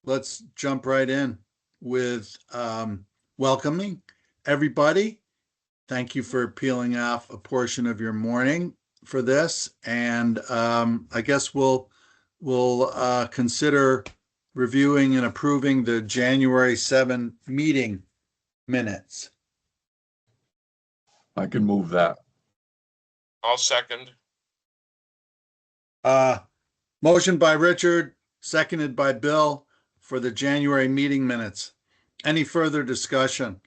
let's jump right in with welcoming everybody. Thank you for peeling off a portion of your morning for this. And I guess we'll consider reviewing and approving the January 7 meeting minutes. I can move that. I'll second. Motion by Richard, seconded by Bill for the January meeting minutes. Any further discussion?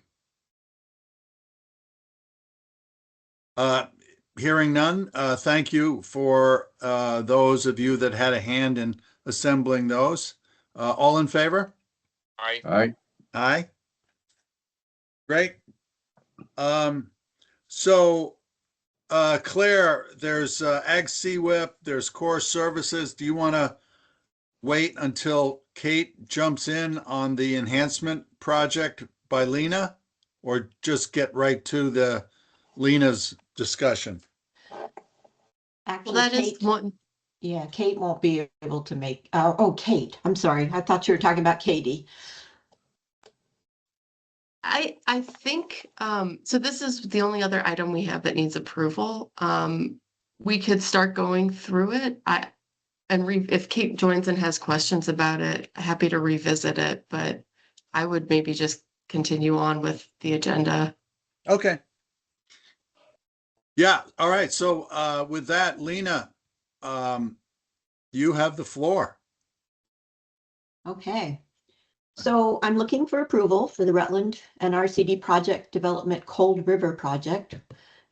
Hearing none, thank you for those of you that had a hand in assembling those. All in favor? Aye. Aye. Aye. Great. So Claire, there's Ag CWIP, there's Core Services. Do you want to wait until Kate jumps in on the enhancement project by Lena, or just get right to the Lena's discussion? Actually, Well, that is Kate, one. yeah, Kate won't be able to make, oh, Kate, I'm sorry. I thought you were talking about Katie. I think, so this is the only other item we have that needs approval. We could start going through it. If Kate joins and has questions about it, happy to revisit it, but I would maybe just continue on with the agenda. Okay. Yeah, all right. So with that, Lena, you have the floor. Okay. So I'm looking for approval for the Rutland NRCD Project Development Cold River Project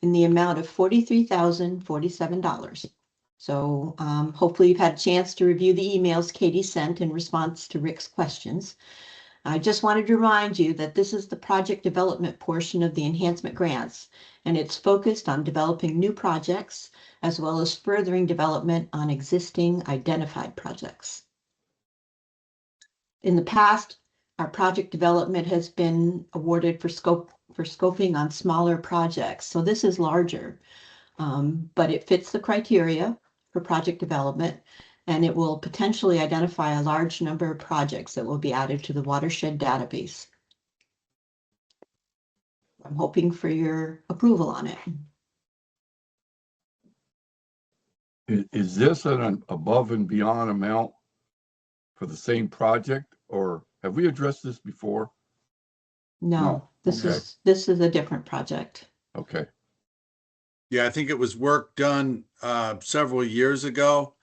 in the amount of $43,047. So hopefully you've had a chance to review the emails Katie sent in response to Rick's questions. I just wanted to remind you that this is the project development portion of the enhancement grants, and it's focused on developing new projects as well as furthering development on existing identified projects. In the past, our project development has been awarded for scoping on smaller projects. So this is larger, but it fits the criteria for project development, and it will potentially identify a large number of projects that will be added to the watershed database. I'm hoping for your approval on it. Is this an above and beyond amount for the same project, or have we addressed this before? No, this okay. is a different project. Okay. Yeah, I think it was work done several years ago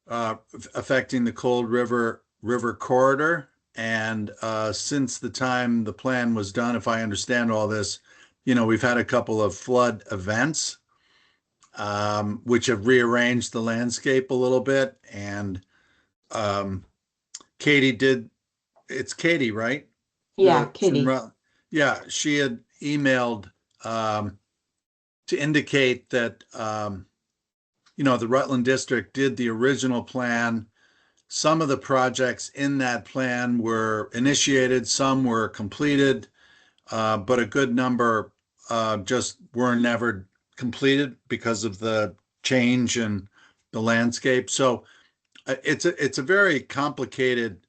affecting the Cold River corridor. And since the time the plan was done, if I understand all this, we've had a couple of flood events, which have rearranged the landscape a little bit. And it's Katie, right? Yeah, Katie. Yeah, she had emailed to indicate that, the Rutland District did the original plan. Some of the projects in that plan were initiated, some were completed, but a good number just were never completed because of the change in the landscape. So it's a very complicated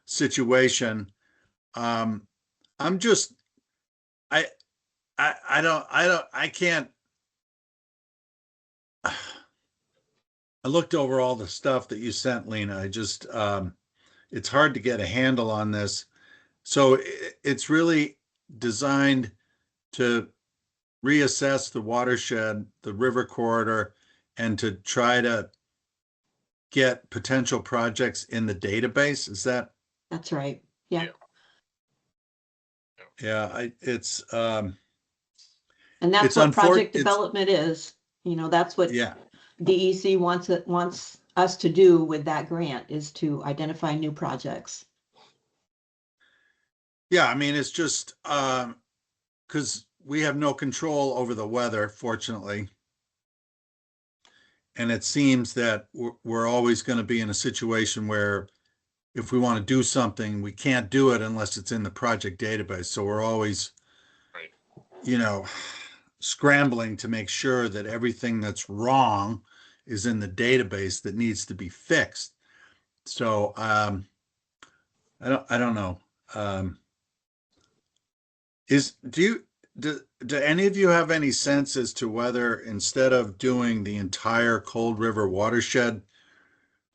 situation. I looked over all the stuff that you sent, Lena. It's hard to get a handle on this. So it's really designed to reassess the watershed, the river corridor, and to try to get potential projects in the database. Is that? That's right. Yeah. Yeah, it's and that's it's what project development is. That's what yeah. DEC wants us to do with that grant, is to identify new projects. Yeah, I mean, it's just because we have no control over the weather, fortunately. And it seems that we're always going to be in a situation where if we want to do something, we can't do it unless it's in the project database. So we're always, right, scrambling to make sure that everything that's wrong is in the database that needs to be fixed. So I don't know. Do any of you have any sense as to whether instead of doing the entire Cold River watershed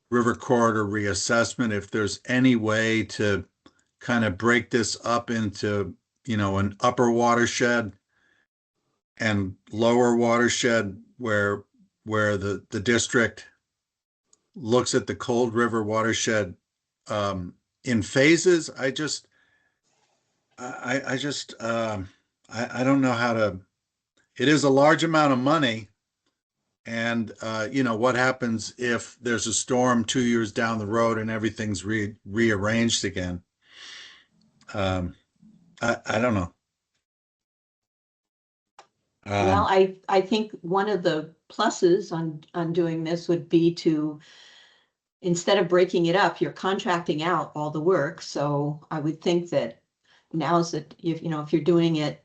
river corridor reassessment, if there's any way to kind of break this up into, an upper watershed and lower watershed where the district looks at the Cold River watershed in phases? I don't know how to. It is a large amount of money, and what happens if there's a storm 2 years down the road and everything's rearranged again? I don't know. Well, I think one of the pluses on doing this would be to, instead of breaking it up, you're contracting out all the work. So I would think that now's that if you're doing it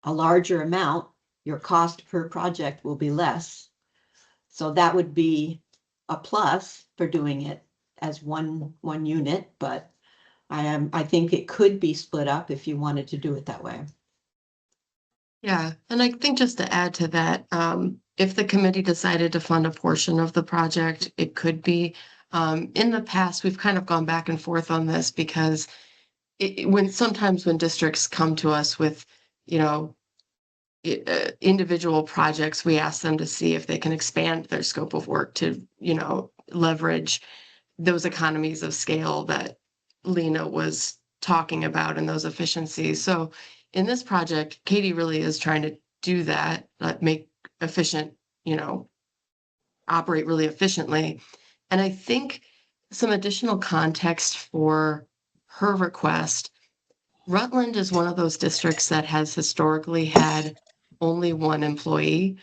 a larger amount, your cost per project will be less. So that would be a plus for doing it as one unit, but I think it could be split up if you wanted to do it that way. Yeah, and I think just to add to that, if the committee decided to fund a portion of the project, it could be. In the past, we've kind of gone back and forth on this because sometimes when districts come to us with, individual projects, we ask them to see if they can expand their scope of work to, leverage those economies of scale that Lena was talking about and those efficiencies. So in this project, Katie really is trying to do that, make efficient, operate really efficiently. And I think some additional context for her request, Rutland is one of those districts that has historically had only one employee.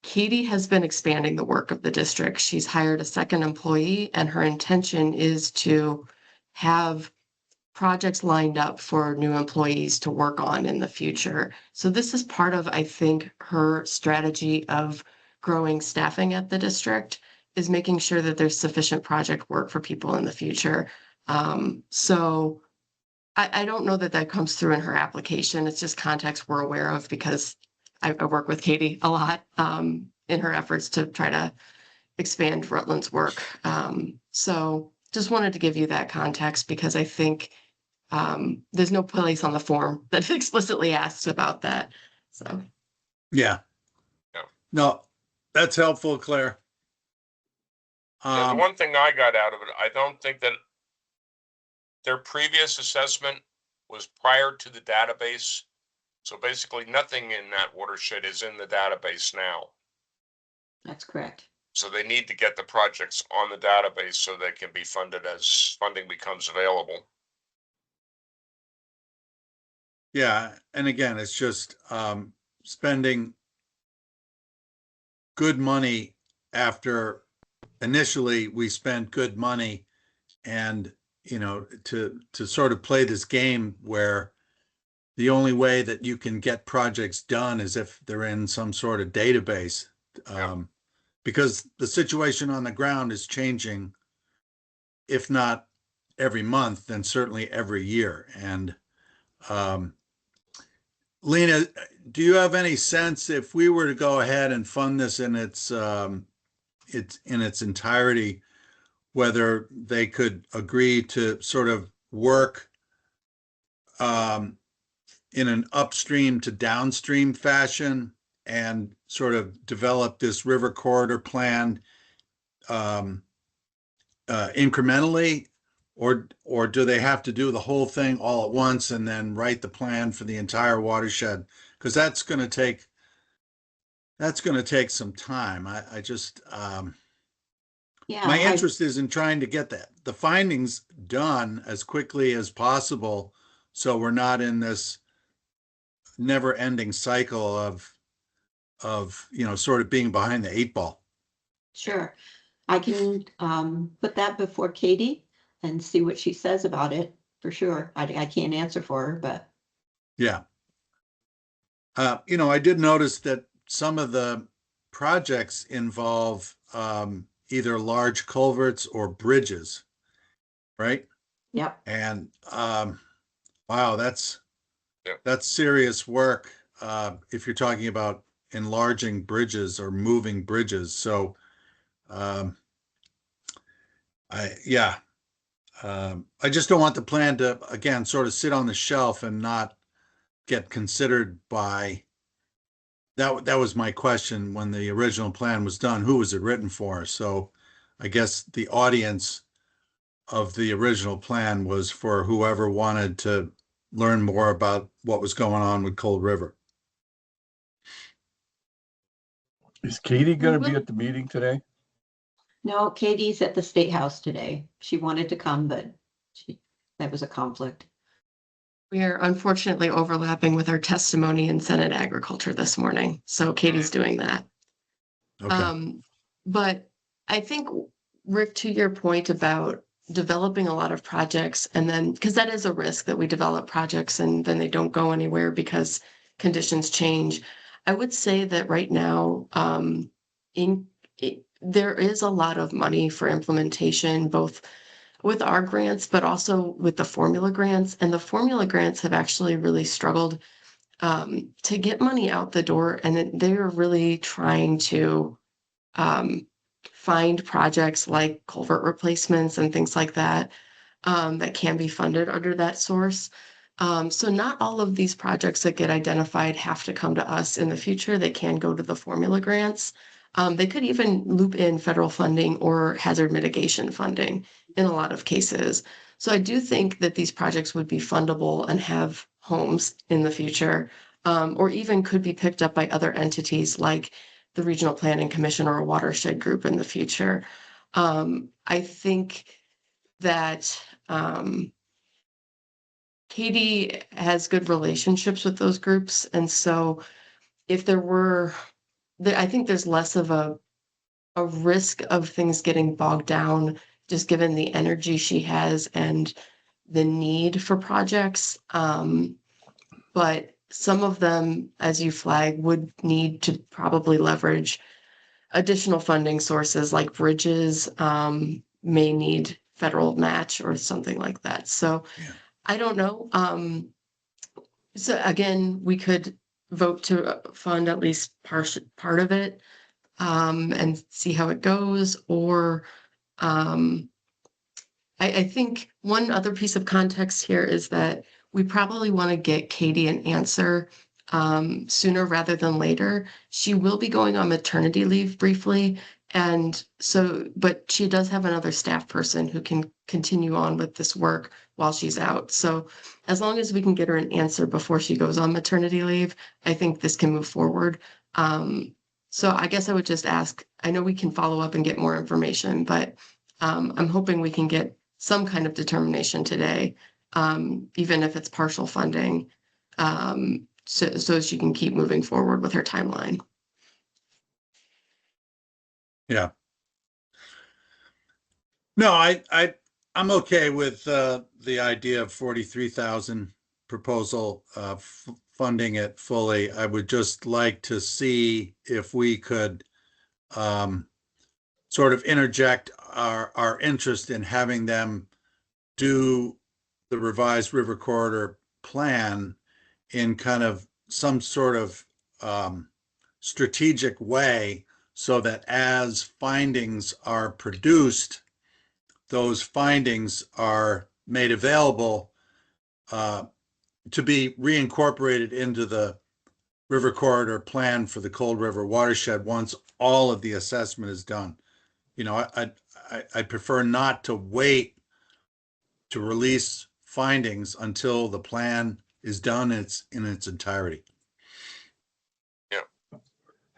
Katie has been expanding the work of the district. She's hired a second employee, and her intention is to have projects lined up for new employees to work on in the future. So this is part of, I think, her strategy of growing staffing at the district, is making sure that there's sufficient project work for people in the future. So I don't know that comes through in her application. It's just context we're aware of because I work with Katie a lot in her efforts to try to expand Rutland's work. So just wanted to give you that context because I think there's no place on the form that explicitly asks about that. So Yeah. Yeah. No, that's helpful, Claire. Yeah, the one thing I got out of it, I don't think that their previous assessment was prior to the database. So basically nothing in that watershed is in the database now. That's correct. So they need to get the projects on the database so they can be funded as funding becomes available. Yeah, and again, it's just spending good money after initially we spent good money, and to sort of play this game where the only way that you can get projects done is if they're in some sort of database, because the situation on the ground is changing, if not every month, then certainly every year. And Lena, do you have any sense if we were to go ahead and fund this in its entirety, whether they could agree to sort of work in an upstream to downstream fashion and sort of develop this river corridor plan incrementally, or do they have to do the whole thing all at once and then write the plan for the entire watershed? Because that's going to take some time. I just my interest is in trying to get the findings done as quickly as possible, so we're not in this never-ending cycle of sort of being behind the eight ball. Sure. I can put that before Katie and see what she says about it for sure. I can't answer for her, but yeah. I did notice that some of the projects involve either large culverts or bridges, right? Yep. And wow, that's Yeah. serious work if you're talking about enlarging bridges or moving bridges. So yeah, I just don't want the plan to again sort of sit on the shelf and not get considered by that was my question when the original plan was done. Who was it written for? So I guess the audience of the original plan was for whoever wanted to learn more about what was going on with Cold River. Is Katie going to be at the meeting today? No, Katie's at the State House today. She wanted to come, but that was a conflict. We are unfortunately overlapping with our testimony in Senate Agriculture this morning, so Katie's doing that. Okay. But I think, Rick, to your point about developing a lot of projects and then, because that is a risk that we develop projects and then they don't go anywhere because conditions change. I would say that right now, there is a lot of money for implementation, both with our grants, but also with the formula grants. And the formula grants have actually really struggled to get money out the door. And they're really trying to find projects like culvert replacements and things like that that can be funded under that source. So not all of these projects that get identified have to come to us in the future. They can go to the formula grants. They could even loop in federal funding or hazard mitigation funding in a lot of cases. So I do think that these projects would be fundable and have homes in the future, or even could be picked up by other entities like the Regional Planning Commission or a watershed group in the future. I think that Katie has good relationships with those groups. And so if there were, I think there's less of a risk of things getting bogged down, just given the energy she has and the need for projects. But some of them, as you flag, would need to probably leverage additional funding sources like bridges, may need federal match or something like that. So Yeah. I don't know. So again, we could vote to fund at least part of it and see how it goes. Or I think one other piece of context here is that we probably want to get Katie an answer sooner rather than later. She will be going on maternity leave briefly. And so, but she does have another staff person who can continue on with this work while she's out. So as long as we can get her an answer before she goes on maternity leave, I think this can move forward. So I guess I would just ask, I know we can follow up and get more information, but I'm hoping we can get some kind of determination today, even if it's partial funding, so she can keep moving forward with her timeline. Yeah. No, I'm okay with the idea of 43,000 proposal funding it fully. I would just like to see if we could sort of interject our interest in having them do the revised river corridor plan in kind of some sort of strategic way so that as findings are produced, those findings are made available to be reincorporated into the river corridor plan for the Cold River watershed once all of the assessment is done. You know, I prefer not to wait to release findings until the plan is done in its entirety.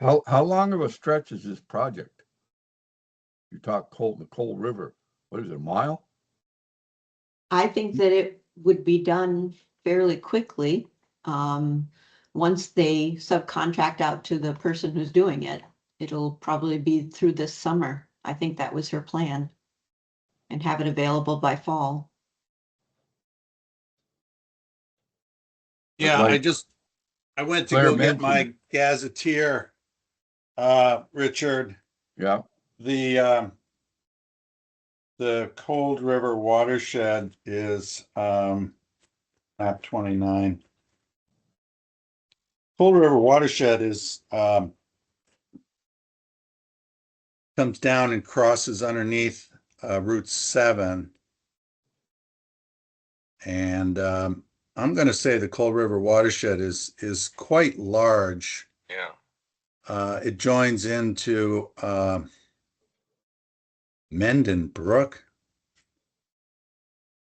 How long of a stretch is this project? You talk the Cold River. What is it, a mile? I think that it would be done fairly quickly. Once they subcontract out to the person who's doing it, it'll probably be through this summer. I think that was her plan. And have it available by fall. Yeah, Like I went to Claire go get my mentioned. gazetteer, Richard. Yeah. The The Cold River watershed is map 29. Cold River watershed is comes down and crosses underneath Route 7. And I'm going to say the Cold River watershed is quite large. Yeah. It joins into Mendon Brook.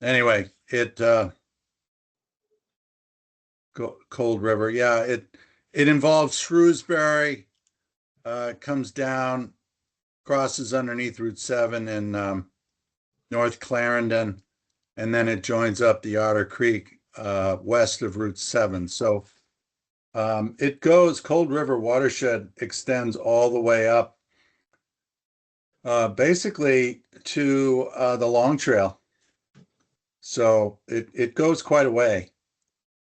Anyway, Cold River, yeah, it involves Shrewsbury, comes down, crosses underneath Route 7 in North Clarendon, and then it joins up the Otter Creek west of Route 7. So it goes, Cold River watershed extends all the way up basically to the Long Trail. So it goes quite a way.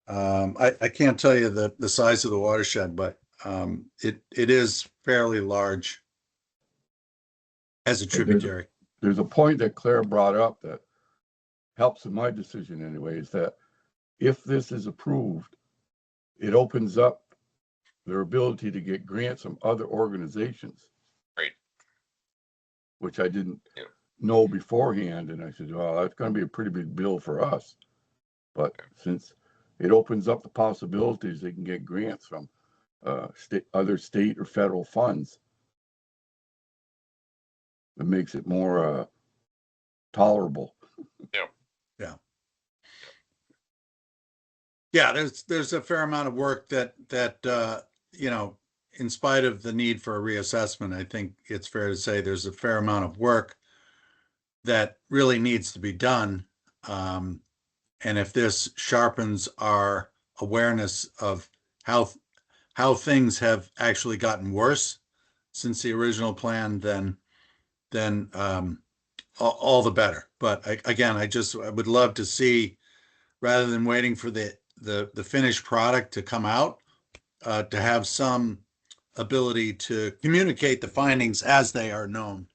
I can't tell you the size of the watershed, but it is fairly large as a tributary. There's a point that Claire brought up that helps in my decision anyway, is that if this is approved, it opens up their ability to get grants from other organizations. Right. Which I didn't know beforehand. And I said, well, that's going to be a pretty big bill for us. But since it opens up the possibilities, they can get grants from other state or federal funds. It makes it more tolerable. Yeah, there's a fair amount of work that in spite of the need for a reassessment, I think it's fair to say there's a fair amount of work that really needs to be done. And if this sharpens our awareness of how things have actually gotten worse since the original plan, then all the better. But again, I would love to see, rather than waiting for the finished product to come out, to have some ability to communicate the findings as they are known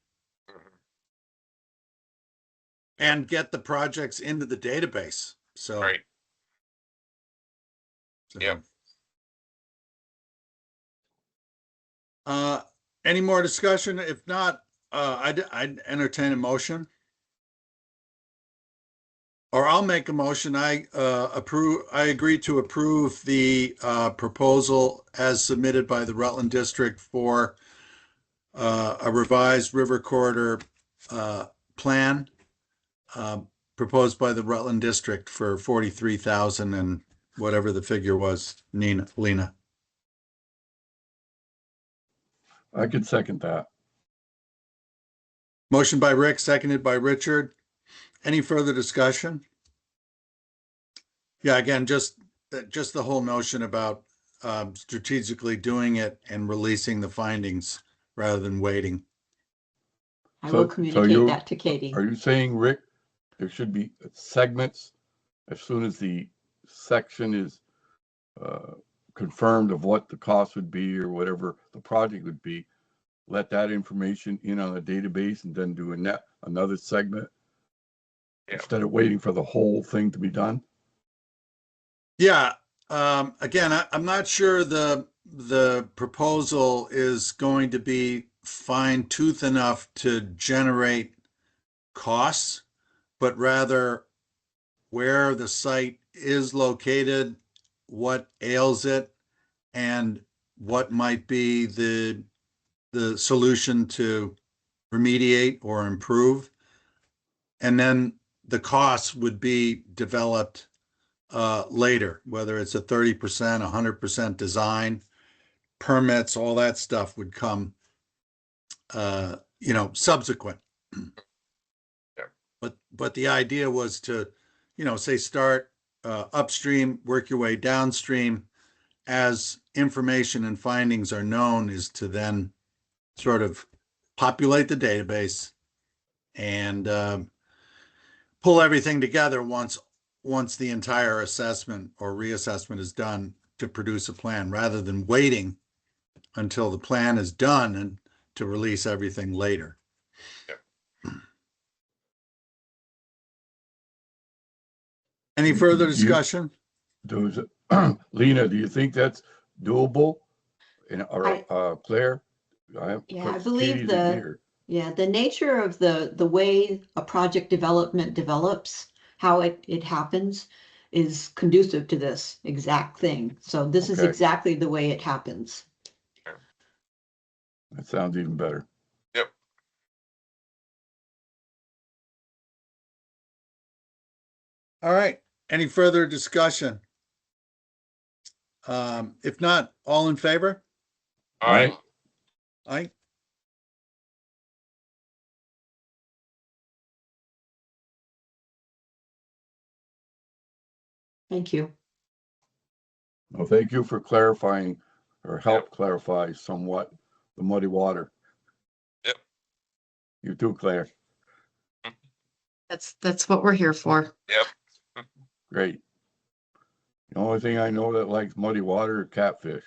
and get the projects into the database. So, Right. So, Yep. Any more discussion? If not, I'd entertain a motion. Or I'll make a motion. I agree to approve the proposal as submitted by the Rutland District for a revised river corridor plan proposed by the Rutland District for 43,000 and whatever the figure was, Lena. I could second that. Motion by Rick, seconded by Richard. Any further discussion? Yeah, again, just the whole notion about strategically doing it and releasing the findings rather than waiting. I will communicate that to Katie. Are you saying, Rick, there should be segments as soon as the section is confirmed of what the cost would be or whatever the project would be, let that information in on a database and then do another segment instead of waiting for the whole thing to be done? Yeah. Again, I'm not sure the proposal is going to be fine-tooth enough to generate costs, but rather where the site is located, what ails it, and what might be the solution to remediate or improve. And then the costs would be developed later, whether it's a 30%, 100% design, permits, all that stuff would come, subsequent. But the idea was to, say start upstream, work your way downstream. As information and findings are known, is to then sort of populate the database and pull everything together once the entire assessment or reassessment is done to produce a plan, rather than waiting until the plan is done and to release everything later. Any further You- discussion? Does Lena, do you think that's doable? Or Claire? Yeah, I Katie believe isn't here. the nature of the way a project development develops, how it happens is conducive to this exact thing. So this is Okay. exactly the way it happens. That sounds even better. Yep. All right. Any further discussion? If not, all in favor? All right. Aye. Thank you. Well, thank you for clarifying or help clarify somewhat the muddy water. Yep. You too, Claire. That's what we're here for. Yep. Great. The only thing I know that likes muddy water is catfish.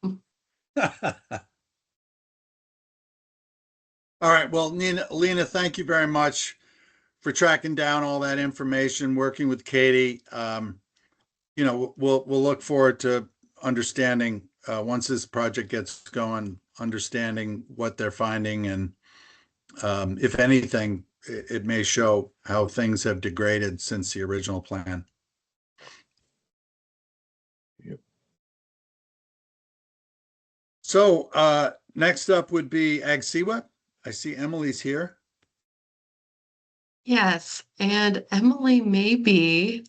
All right. Well, Lena, thank you very much for tracking down all that information, working with Katie. We'll look forward to understanding once this project gets going, understanding what they're finding, and if anything, it may show how things have degraded since the original plan. Yep. So next up would be Ag CWEP. I see Emily's here. Yes, and Emily may be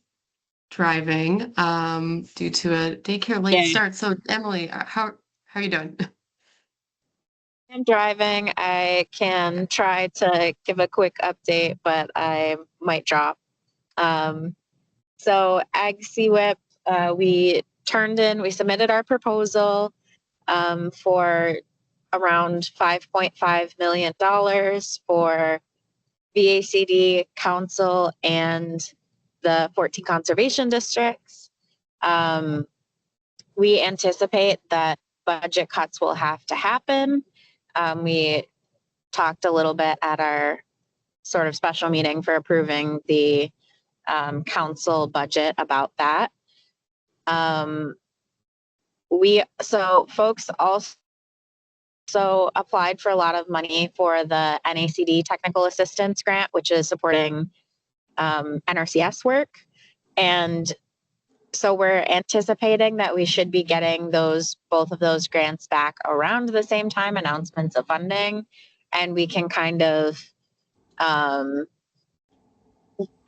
driving due to a daycare late start. So Emily, how are you doing? I'm driving. I can try to give a quick update, but I might drop. So Ag CWIP, we submitted our proposal for around $5.5 million for VACD Council and the 14 conservation districts. We anticipate that budget cuts will have to happen. We talked a little bit at our sort of special meeting for approving the council budget about that. Folks also applied for a lot of money for the NACD technical assistance grant, which is supporting NRCS work. And so we're anticipating that we should be getting both of those grants back around the same time, announcements of funding, and we can kind of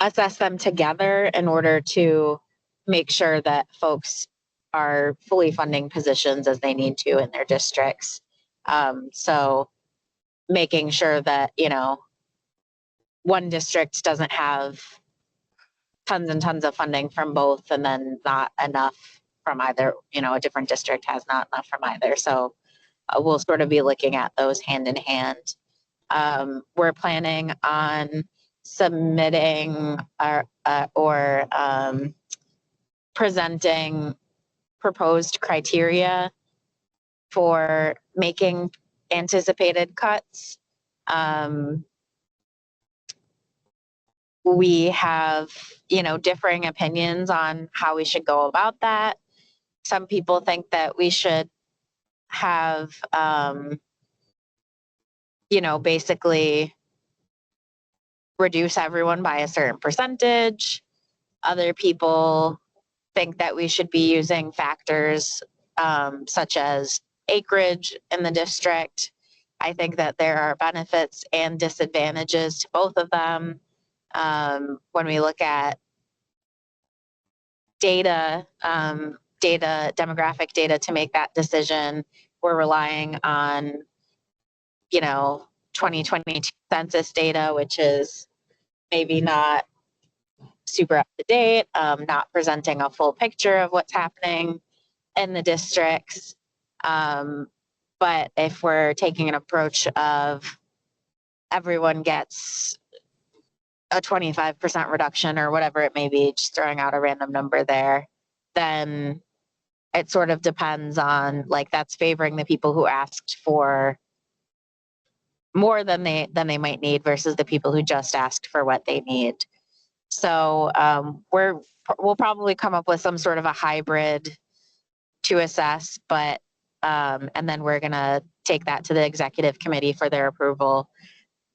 assess them together in order to make sure that folks are fully funding positions as they need to in their districts. So making sure that, one district doesn't have tons and tons of funding from both and then not enough from either, a different district has not enough from either. So we'll sort of be looking at those hand in hand. We're planning on submitting or presenting proposed criteria for making anticipated cuts. We have, differing opinions on how we should go about that. Some people think that we should have, basically reduce everyone by a certain percentage. Other people think that we should be using factors such as acreage in the district. I think that there are benefits and disadvantages to both of them. When we look at demographic data to make that decision, we're relying on, 2022 census data, which is maybe not super up to date, not presenting a full picture of what's happening in the districts. But if we're taking an approach of everyone gets a 25% reduction or whatever it may be, just throwing out a random number there, then it sort of depends on, that's favoring the people who asked for more than they might need versus the people who just asked for what they need. So we'll probably come up with some sort of a hybrid to assess, but and then we're gonna take that to the executive committee for their approval.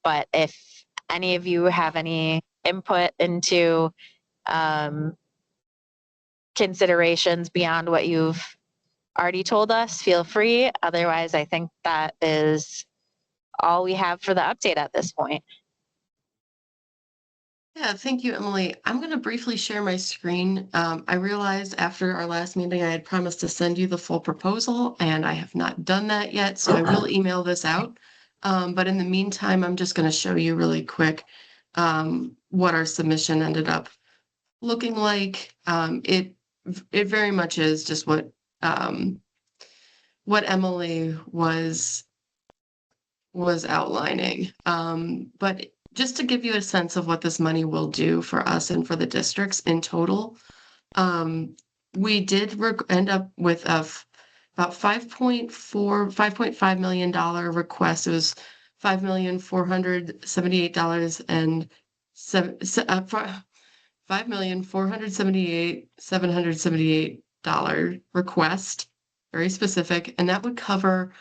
But if any of you have any input into considerations beyond what you've already told us, feel free. Otherwise, I think that is all we have for the update at this point. Yeah, thank you, Emily. I'm going to briefly share my screen. I realized after our last meeting, I had promised to send you the full proposal, and I have not done that yet, so I will email this out. But in the meantime, I'm just going to show you really quick what our submission ended up looking like. It very much is just what Emily was outlining. But just to give you a sense of what this money will do for us and for the districts in total, we did end up with about $5.5 million request. It was $5,478,000 and $5,478,778 request, very specific, and that would cover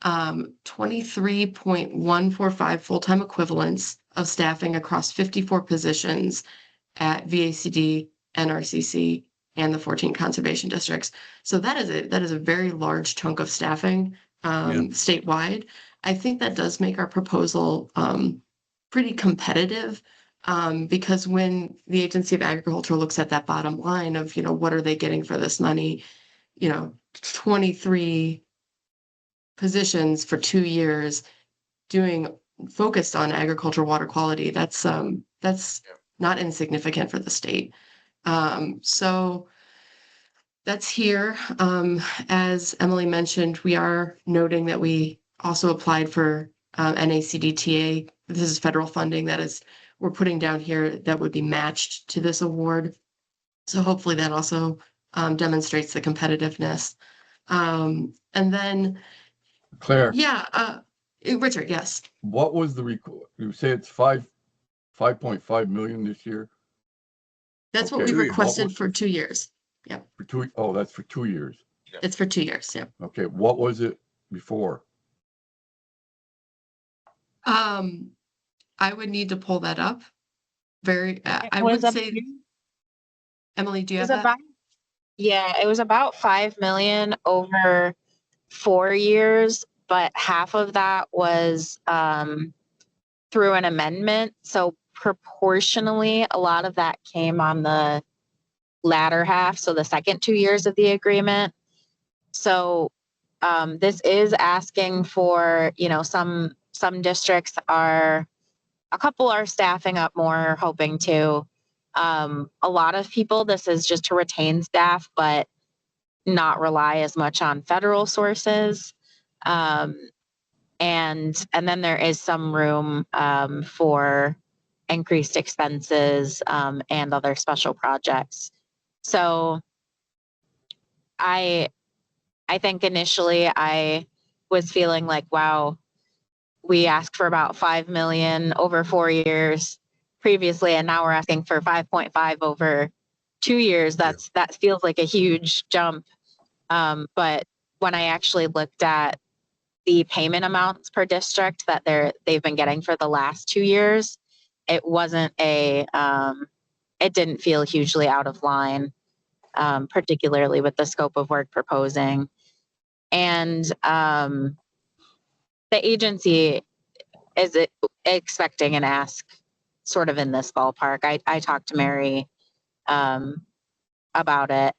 23.145 full-time equivalents of staffing across 54 positions at VACD, NRCC, and the 14 conservation districts. So that is a very large chunk of staffing statewide. I think that does make our proposal pretty competitive, because when the Agency of Agriculture looks at that bottom line of, what are they getting for this money, 23 positions for 2 years focused on agriculture water quality, that's not insignificant for the state. So that's here. As Emily mentioned, we are noting that we also applied for NACDTA. This is federal funding we're putting down here that would be matched to this award. So hopefully that also demonstrates the competitiveness. And then Claire. Yeah, Richard, yes. What was you say it's 5.5 million this year? That's what we requested for 2 years. Yeah. That's for 2 years. It's for 2 years. Yeah. Okay. What was it before? I would need to pull that up. I would say, Emily, do you have that? Yeah, it was about 5 million over 4 years, but half of that was through an amendment. So proportionally, a lot of that came on the latter half, so the second 2 years of the agreement. So this is asking for, some districts a couple are staffing up more, hoping to. A lot of people, this is just to retain staff, but not rely as much on federal sources. And then there is some room for increased expenses and other special projects. So I think initially I was feeling like, wow, we asked for about 5 million over 4 years previously, and now we're asking for 5.5 over 2 years. That feels like a huge jump. But when I actually looked at the payment amounts per district that they've been getting for the last 2 years, it didn't feel hugely out of line, particularly with the scope of work proposing. And the agency is expecting an ask sort of in this ballpark. I talked to Mary about it.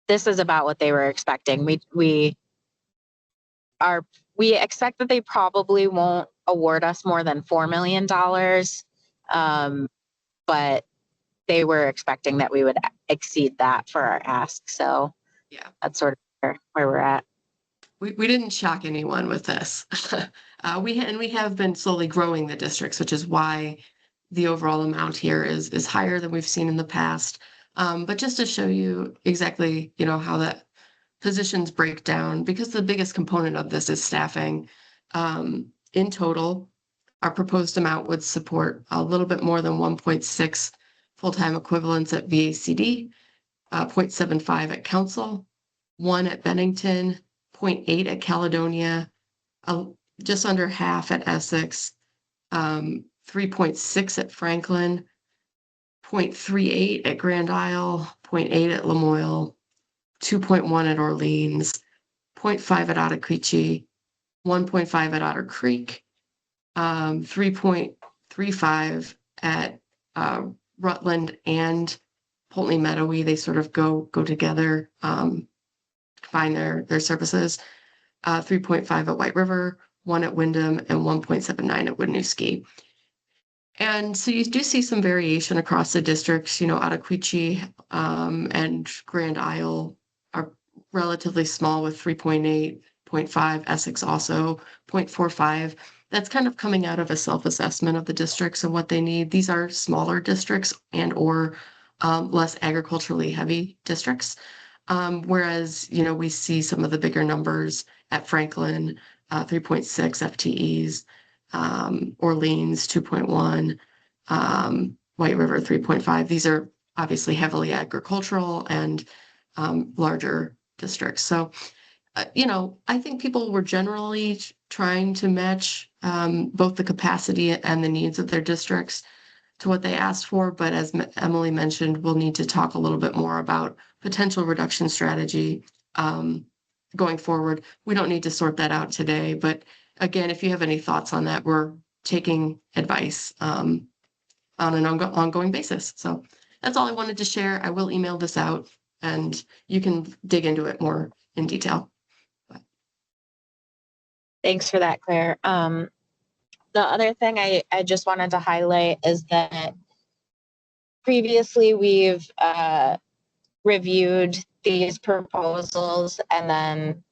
This is about what they were expecting. We expect that they probably won't award us more than $4 million, but they were expecting that we would exceed that for our ask. So yeah, that's sort of where we're at. We didn't shock anyone with this. We have been slowly growing the districts, which is why the overall amount here is higher than we've seen in the past. But just to show you exactly, how that positions break down, because the biggest component of this is staffing. In total, our proposed amount would support a little bit more than 1.6 full-time equivalents at VACD, 0.75 at Council, 1 at Bennington, 0.8 at Caledonia, just under half at Essex, 3.6 at Franklin, 0.38 at Grand Isle, 0.8 at Lamoille, 2.1 at Orleans, 0.5 at Ottauquechee, 1.5 at Otter Creek, 3.35 at Rutland and Poultney Meadowy. They sort of go together, combine their services. 3.5 at White River, 1 at Wyndham, and 1.79 at Winooski. And so you do see some variation across the districts. Ottauquechee and Grand Isle are relatively small with 3.8, 0.5, Essex also 0.45. That's kind of coming out of a self-assessment of the districts and what they need. These are smaller districts and or less agriculturally heavy districts. Whereas, we see some of the bigger numbers at Franklin, 3.6 FTEs, Orleans 2.1, White River 3.5. These are obviously heavily agricultural and larger districts. So, I think people were generally trying to match both the capacity and the needs of their districts to what they asked for. But as Emily mentioned, we'll need to talk a little bit more about potential reduction strategy going forward. We don't need to sort that out today, but again, if you have any thoughts on that, we're taking advice on an ongoing basis. So that's all I wanted to share. I will email this out and you can dig into it more in detail. Thanks for that, Claire. The other thing I just wanted to highlight is that previously we've reviewed these proposals and then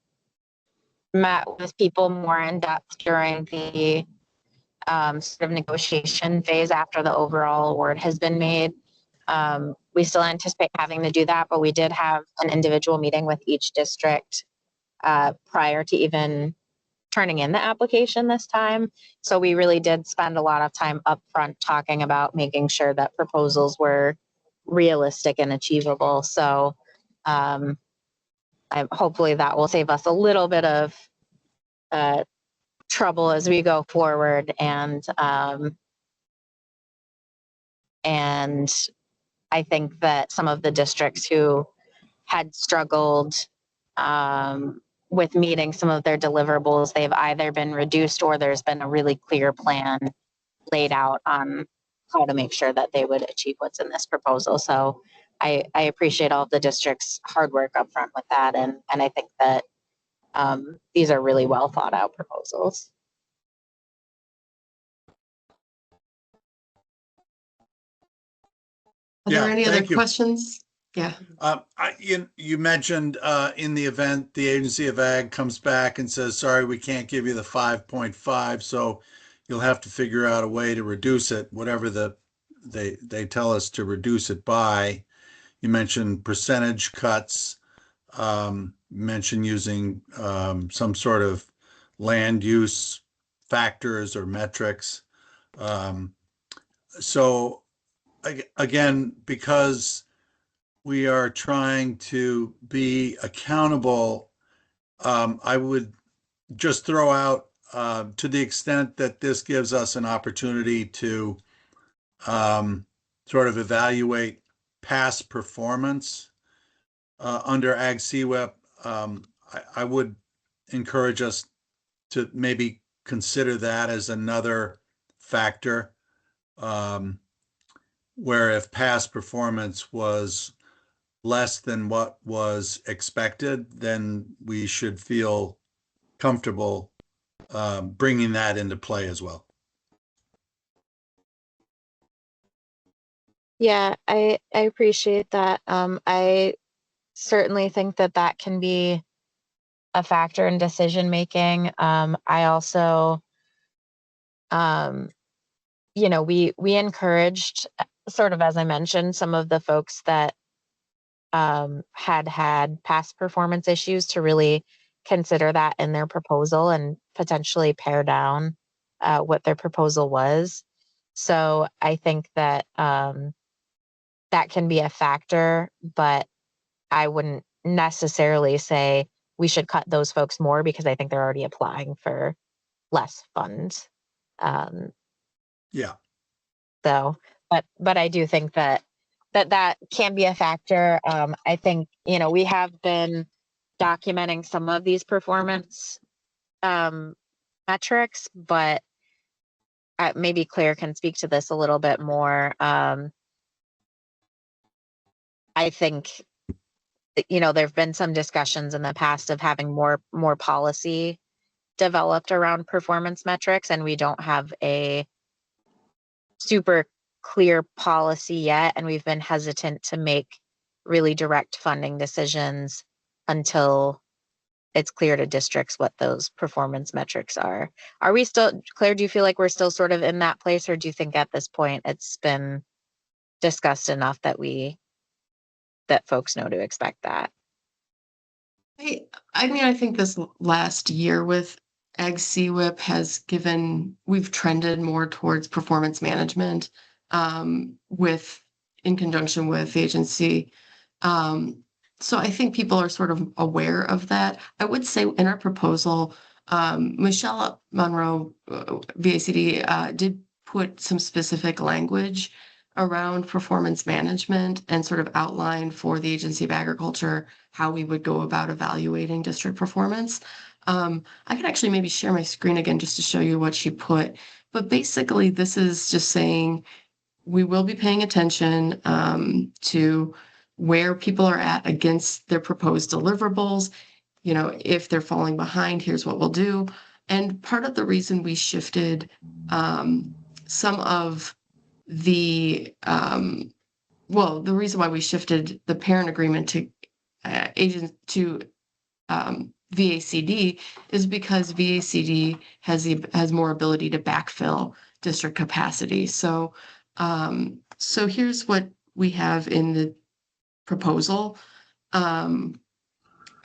met with people more in depth during the sort of negotiation phase after the overall award has been made. We still anticipate having to do that, but we did have an individual meeting with each district prior to even turning in the application this time. So we really did spend a lot of time upfront talking about making sure that proposals were realistic and achievable. So hopefully that will save us a little bit of trouble as we go forward. And I think that some of the districts who had struggled with meeting some of their deliverables, they've either been reduced or there's been a really clear plan laid out on how to make sure that they would achieve what's in this proposal. So I appreciate all of the district's hard work up front with that. And I think that these are really well thought out proposals. Are there any other questions? Yeah. You mentioned in the event the Agency of Ag comes back and says, sorry, we can't give you the 5.5, so you'll have to figure out a way to reduce it, whatever they tell us to reduce it by. You mentioned percentage cuts, mentioned using some sort of land use factors or metrics. So again, because we are trying to be accountable, I would just throw out, to the extent that this gives us an opportunity to sort of evaluate past performance under Ag CWEP, I would encourage us to maybe consider that as another factor, where if past performance was less than what was expected, then we should feel comfortable bringing that into play as well. Yeah, I appreciate that. I certainly think that can be a factor in decision making. I also, we encouraged, sort of as I mentioned, some of the folks that had past performance issues to really consider that in their proposal and potentially pare down what their proposal was. So I think that that can be a factor, but I wouldn't necessarily say we should cut those folks more because I think they're already applying for less funds. Yeah. So, but I do think that can be a factor. I think, we have been documenting some of these performance metrics, but maybe Claire can speak to this a little bit more. I think, there have been some discussions in the past of having more policy developed around performance metrics, and we don't have a super clear policy yet, and we've been hesitant to make really direct funding decisions until it's clear to districts what those performance metrics are. Are we still, Claire, do you feel like we're still sort of in that place, or do you think at this point it's been discussed enough that folks know to expect that? I mean, I think this last year with Ag CWIP we've trended more towards performance management in conjunction with the agency. So I think people are sort of aware of that. I would say in our proposal, Michelle Monroe, VACD, did put some specific language around performance management and sort of outline for the Agency of Agriculture how we would go about evaluating district performance. I could actually maybe share my screen again just to show you what she put. But basically, this is just saying we will be paying attention to where people are at against their proposed deliverables. If they're falling behind, here's what we'll do. And part of the reason we shifted some of the reason why we shifted the parent agreement to VACD is because VACD has more ability to backfill district capacity. So here's what we have in the proposal.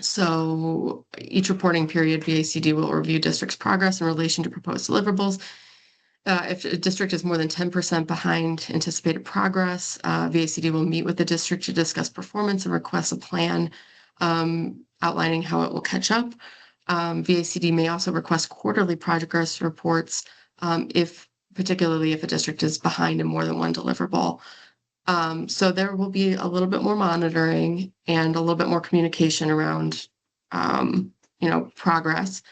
So each reporting period, VACD will review district's progress in relation to proposed deliverables. If a district is more than 10% behind anticipated progress, VACD will meet with the district to discuss performance and request a plan outlining how it will catch up. VACD may also request quarterly progress reports particularly if a district is behind in more than one deliverable. So there will be a little bit more monitoring and a little bit more communication around, progress.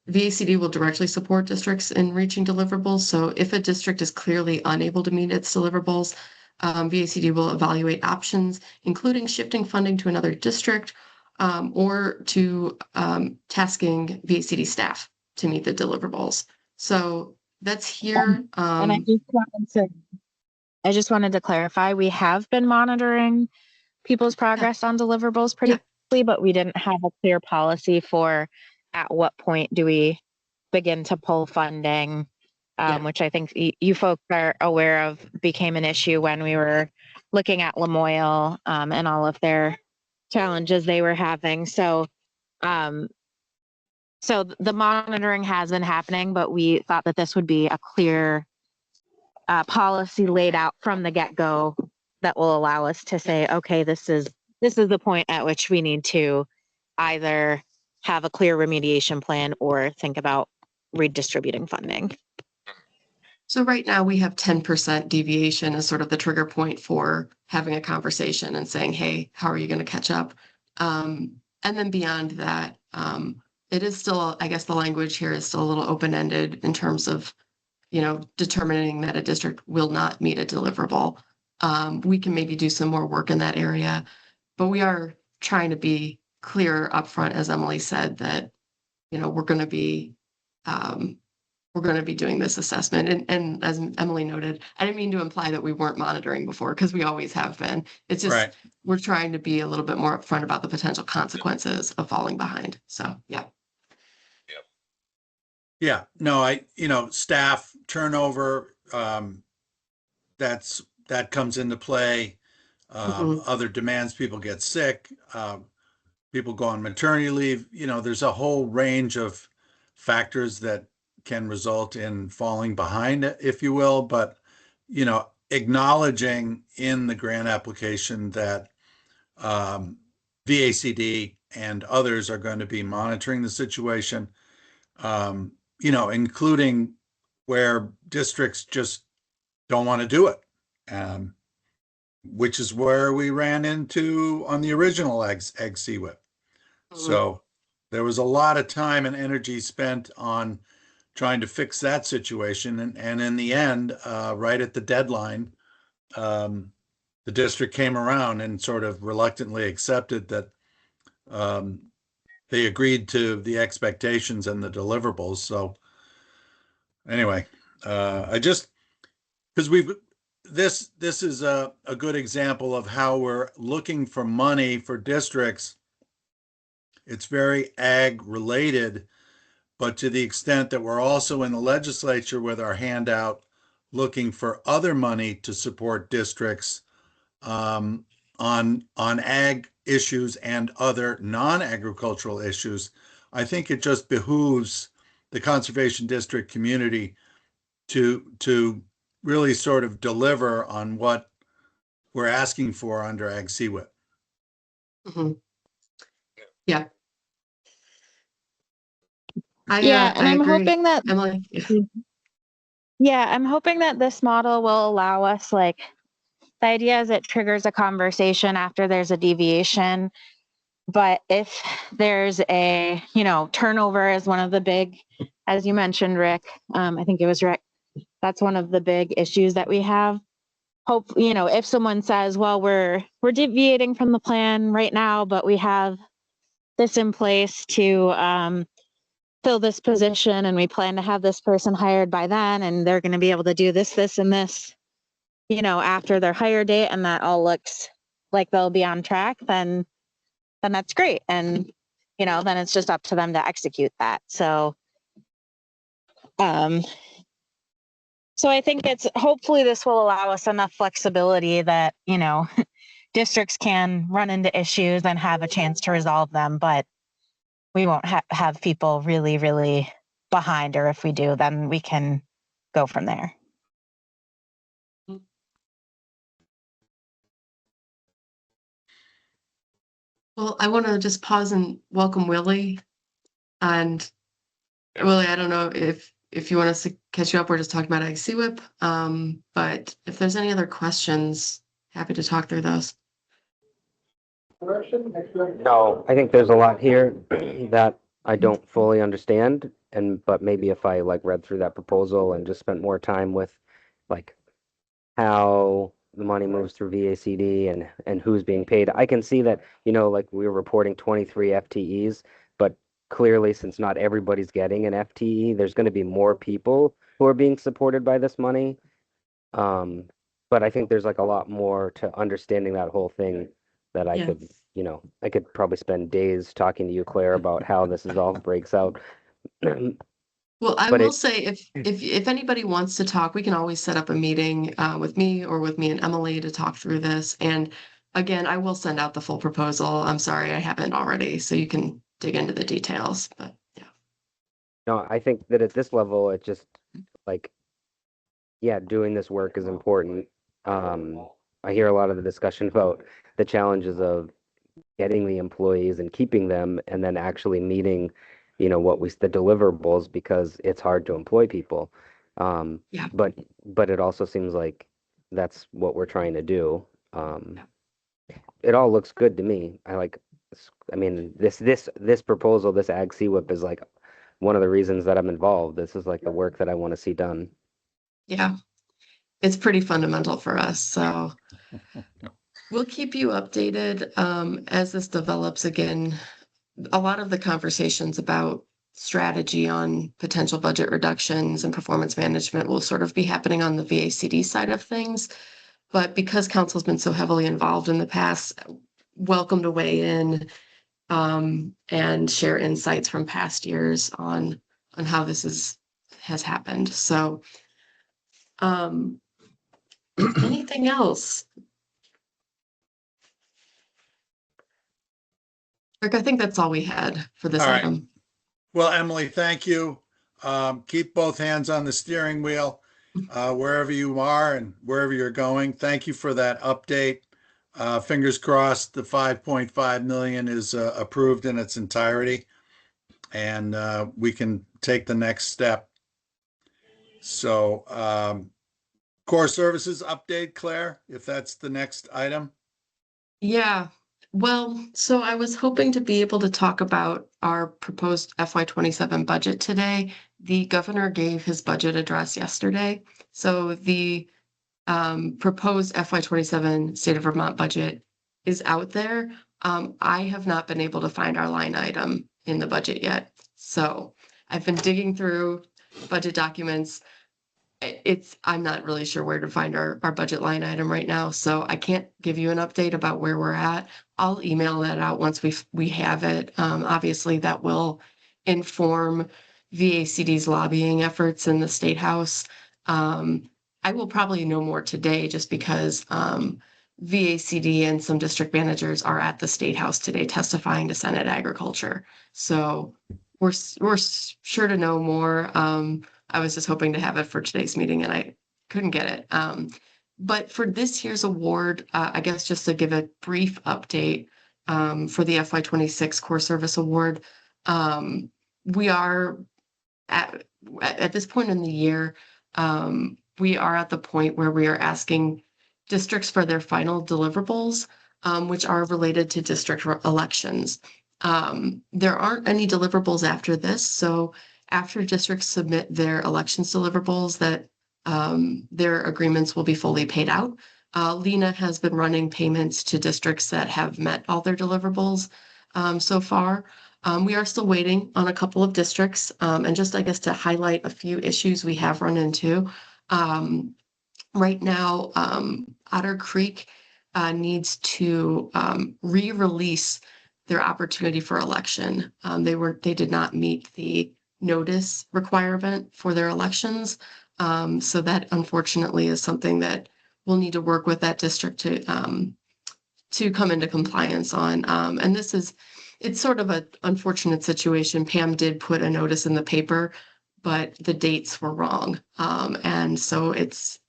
VACD will directly support districts in reaching deliverables. So if a district is clearly unable to meet its deliverables, VACD will evaluate options, including shifting funding to another district or to tasking VACD staff to meet the deliverables. So that's here. And I just wanted to clarify, we have been monitoring people's progress on deliverables pretty quickly, but we didn't have a clear policy for at what point do we begin to pull funding, which I think you folks are aware of became an issue when we were looking at Lamoille and all of their challenges they were having. So the monitoring has been happening, but we thought that this would be a clear policy laid out from the get-go that will allow us to say, okay, this is the point at which we need to either have a clear remediation plan or think about redistributing funding. So right now we have 10% deviation as sort of the trigger point for having a conversation and saying, hey, how are you going to catch up? And then beyond that, it is still, I guess the language here is still a little open-ended in terms of, determining that a district will not meet a deliverable. We can maybe do some more work in that area, but we are trying to be clear upfront, as Emily said, that, we're going to be doing this assessment. And as Emily noted, I didn't mean to imply that we weren't monitoring before, because we always have been. It's just, we're trying to be a little bit more upfront about the potential consequences of falling behind. So, yeah. Yeah, no, staff turnover, that comes into play. Other demands, people get sick, people go on maternity leave. There's a whole range of factors that can result in falling behind, if you will. But, acknowledging in the grant application that VACD and others are going to be monitoring the situation, including where districts just don't want to do it, which is where we ran into on the original egg CWIP. So there was a lot of time and energy spent on trying to fix that situation. And in the end, right at the deadline, the district came around and sort of reluctantly accepted that they agreed to the expectations and the deliverables. So anyway, because this is a good example of how we're looking for money for districts. It's very ag related, but to the extent that we're also in the legislature with our handout looking for other money to support districts on ag issues and other non-agricultural issues, I think it just behooves the conservation district community to really sort of deliver on what we're asking for under Ag CWIP. Yeah. And I'm agree. hoping that Emily. I'm hoping that this model will allow us, like, the idea is it triggers a conversation after there's a deviation. But if there's a, turnover is one of the big, as you mentioned, Rick, I think it was Rick, that's one of the big issues that we have. Hope, if someone says, well, we're deviating from the plan right now, but we have this in place to fill this position, and we plan to have this person hired by then, and they're going to be able to do this, this, and this, after their hire date, and that all looks like they'll be on track, then that's great. And, then it's just up to them to execute that. So, so I think hopefully this will allow us enough flexibility that, districts can run into issues and have a chance to resolve them, but we won't have people really, really behind, or if we do, then we can go from there. Well, I want to just pause and welcome Willie. And Willie, I don't know if you want us to catch you up, we're just talking about Ag CWIP. But if there's any other questions, happy to talk through those. No, I think there's a lot here that I don't fully understand, but maybe if I read through that proposal and just spent more time with how the money moves through VACD and who's being paid, I can see that, we were reporting 23 FTEs, but clearly since not everybody's getting an FTE, there's going to be more people who are being supported by this money. But I think there's a lot more to understanding that whole thing that I could, I could probably spend days talking to you, Claire, about how this is all breaks out. Well, I will say if anybody wants to talk, we can always set up a meeting with me or with me and Emily to talk through this. And again, I will send out the full proposal. I'm sorry I haven't already, so you can dig into the details. But yeah. No, I think that at this level, it just doing this work is important. I hear a lot of the discussion about the challenges of getting the employees and keeping them, and then actually meeting, the deliverables, because it's hard to employ people. But it also seems like that's what we're trying to do. It all looks good to me. This proposal, this Ag CWIP is one of the reasons that I'm involved. This is the work that I want to see done. Yeah, it's pretty fundamental for us. So we'll keep you updated as this develops. Again, a lot of the conversations about strategy on potential budget reductions and performance management will sort of be happening on the VACD side of things. But because council's been so heavily involved in the past, welcome to weigh in and share insights from past years on how this has happened. So anything else? Rick, I think that's all we had for this item. Right. Well, Emily, thank you. Keep both hands on the steering wheel. wherever you are and wherever you're going. Thank you for that update. Fingers crossed the 5.5 million is approved in its entirety, and we can take the next step. So, core services update, Claire, if that's the next item. Yeah, well, so I was hoping to be able to talk about our proposed FY27 budget today. The governor gave his budget address yesterday. So the proposed FY27 state of Vermont budget is out there. I have not been able to find our line item in the budget yet. So I've been digging through budget documents. I'm not really sure where to find our budget line item right now, so I can't give you an update about where we're at. I'll email that out once we have it. Obviously, that will inform VACD's lobbying efforts in the State House. I will probably know more today just because VACD and some district managers are at the State House today testifying to Senate Agriculture. So we're sure to know more. I was just hoping to have it for today's meeting and I couldn't get it. But for this year's award, I guess just to give a brief update for the FY26 Core Service Award, we are at this point in the year, we are at the point where we are asking districts for their final deliverables, which are related to district elections. There aren't any deliverables after this, so after districts submit their elections deliverables, that their agreements will be fully paid out. Lena has been running payments to districts that have met all their deliverables so far. We are still waiting on a couple of districts, and just, I guess, to highlight a few issues we have run into. Right now, Otter Creek needs to re-release their opportunity for election. They did not meet the notice requirement for their elections. So that unfortunately is something that we'll need to work with that district to come into compliance on. And it's sort of an unfortunate situation. Pam did put a notice in the paper, but the dates were wrong. And so it's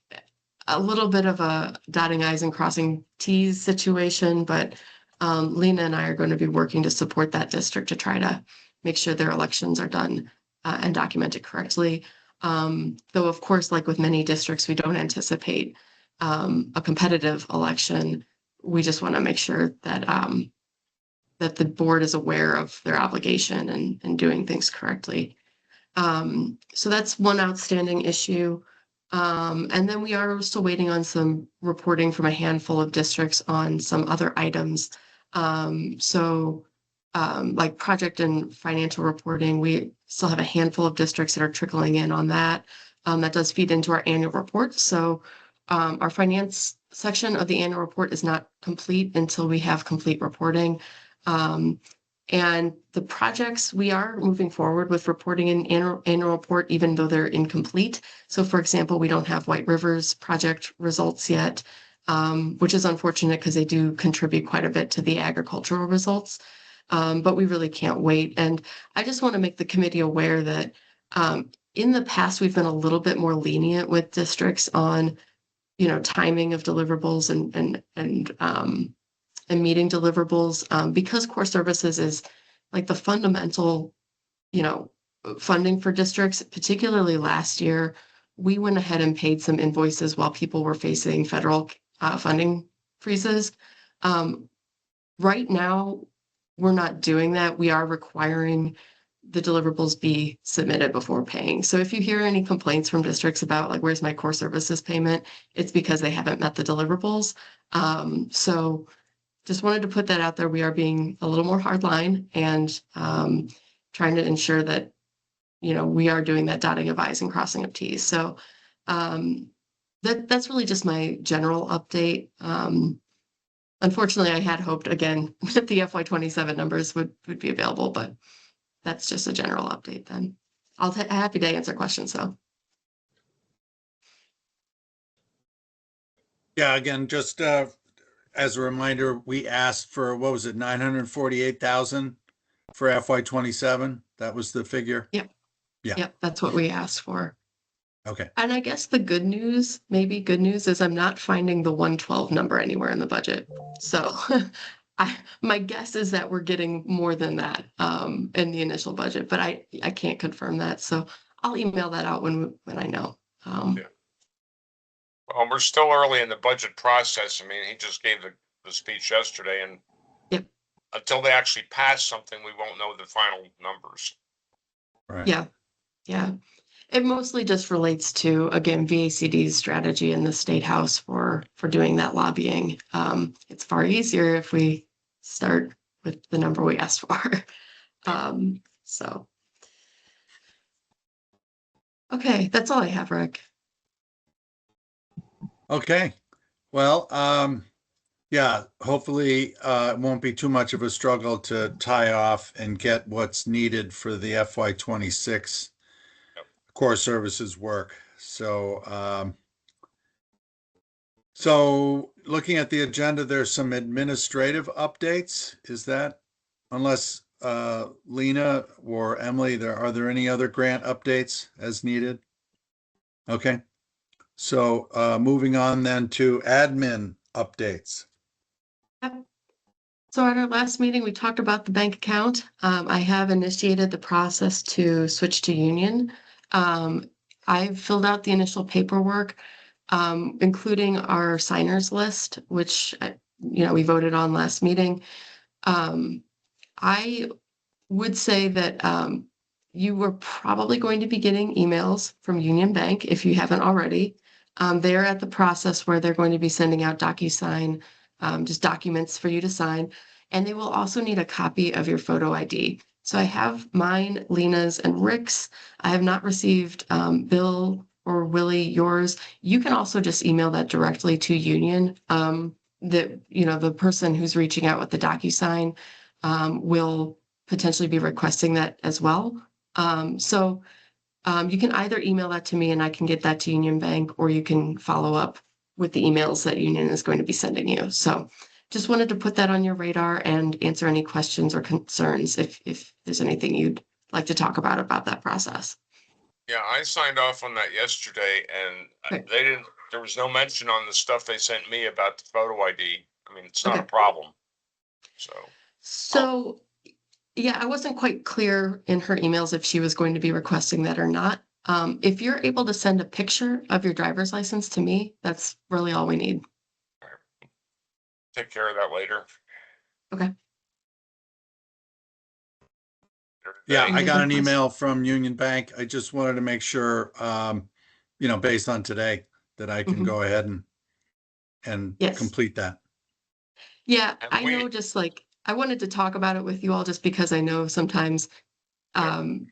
a little bit of a dotting I's and crossing T's situation, but Lena and I are going to be working to support that district to try to make sure their elections are done and documented correctly. Though, of course, like with many districts, we don't anticipate a competitive election. We just want to make sure that that the board is aware of their obligation and doing things correctly. So that's one outstanding issue. And then we are still waiting on some reporting from a handful of districts on some other items. Like project and financial reporting, we still have a handful of districts that are trickling in on that. That does feed into our annual report. So our finance section of the annual report is not complete until we have complete reporting. And the projects, we are moving forward with reporting an annual report, even though they're incomplete. So for example, we don't have White River's project results yet, which is unfortunate because they do contribute quite a bit to the agricultural results. But we really can't wait. And I just want to make the committee aware that in the past, we've been a little bit more lenient with districts on, timing of deliverables and meeting deliverables, because core services is like the fundamental, funding for districts. Particularly last year, we went ahead and paid some invoices while people were facing federal funding freezes. Right now, we're not doing that. We are requiring the deliverables be submitted before paying. So if you hear any complaints from districts about like, where's my core services payment, it's because they haven't met the deliverables. So just wanted to put that out there. We are being a little more hardline and trying to ensure that, we are doing that dotting of I's and crossing of T's. So that's really just my general update. Unfortunately, I had hoped again that the FY27 numbers would be available, but that's just a general update then. I'll be happy to answer questions though. Yeah, again, just as a reminder, we asked for, what was it, 948,000 for FY27? That was the figure? Yep. Yeah. Yep, that's what we asked for. Okay. And I guess the good news, maybe good news, is I'm not finding the 112 number anywhere in the budget. So my guess is that we're getting more than that in the initial budget, but I can't confirm that. So I'll email that out when I know. Yeah. Well, we're still early in the budget process. I mean, he just gave the speech yesterday, and Yep. until they actually pass something, we won't know the final numbers. Right. Yeah. Yeah. It mostly just relates to, again, VACD's strategy in the State House for doing that lobbying. It's far easier if we start with the number we asked for. So. Okay, that's all I have, Rick. Okay. Well, yeah, hopefully it won't be too much of a struggle to tie off and get what's needed for the FY26 core services work. So, so looking at the agenda, there's some administrative updates. Is that, unless Lena or Emily, are there any other grant updates as needed? Okay. So moving on then to admin updates. Yep. So at our last meeting, we talked about the bank account. I have initiated the process to switch to Union. I've filled out the initial paperwork, including our signers list, which we voted on last meeting. I would say that you were probably going to be getting emails from Union Bank if you haven't already. They're at the process where they're going to be sending out DocuSign, just documents for you to sign. And they will also need a copy of your photo ID. So I have mine, Lena's, and Rick's. I have not received Bill or Willie, yours. You can also just email that directly to Union. The person who's reaching out with the DocuSign will potentially be requesting that as well. You can either email that to me and I can get that to Union Bank, or you can follow up with the emails that Union is going to be sending you. So just wanted to put that on your radar and answer any questions or concerns if there's anything you'd like to talk about that process. Yeah, I signed off on that yesterday, and there was no mention on the stuff they sent me about the photo ID. I mean, it's not a problem. So yeah, I wasn't quite clear in her emails if she was going to be requesting that or not. If you're able to send a picture of your driver's license to me, that's really all we need. Take care of that later. Okay. Yeah, I got an email from Union Bank. I just wanted to make sure, based on today, that I can go ahead and complete that. Yeah, I know, just like, I wanted to talk about it with you all just because I know sometimes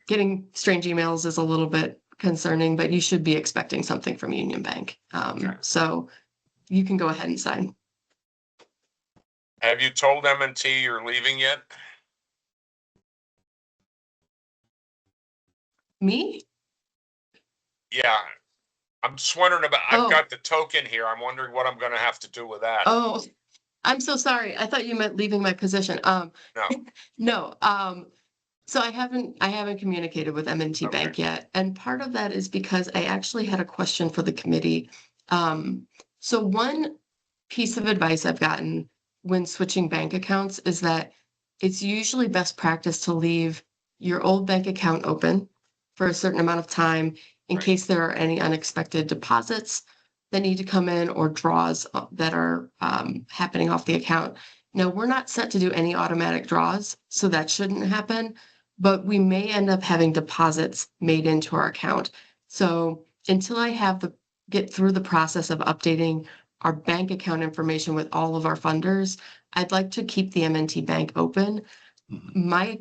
getting strange emails is a little bit concerning, but you should be expecting something from Union Bank. So you can go ahead and sign. Have you told M&T you're leaving yet? Me? Yeah. I'm just wondering about, I've got the token here. I'm wondering what I'm going to have to do with that. Oh, I'm so sorry. I thought you meant leaving my position. No. No. So I haven't communicated with M&T Bank yet. And part of that is because I actually had a question for the committee. So one piece of advice I've gotten when switching bank accounts is that it's usually best practice to leave your old bank account open for a certain amount of time in case there are any unexpected deposits that need to come in or draws that are happening off the account. Now, we're not set to do any automatic draws, so that shouldn't happen, but we may end up having deposits made into our account. So until I get through the process of updating our bank account information with all of our funders, I'd like to keep the M&T Bank open. My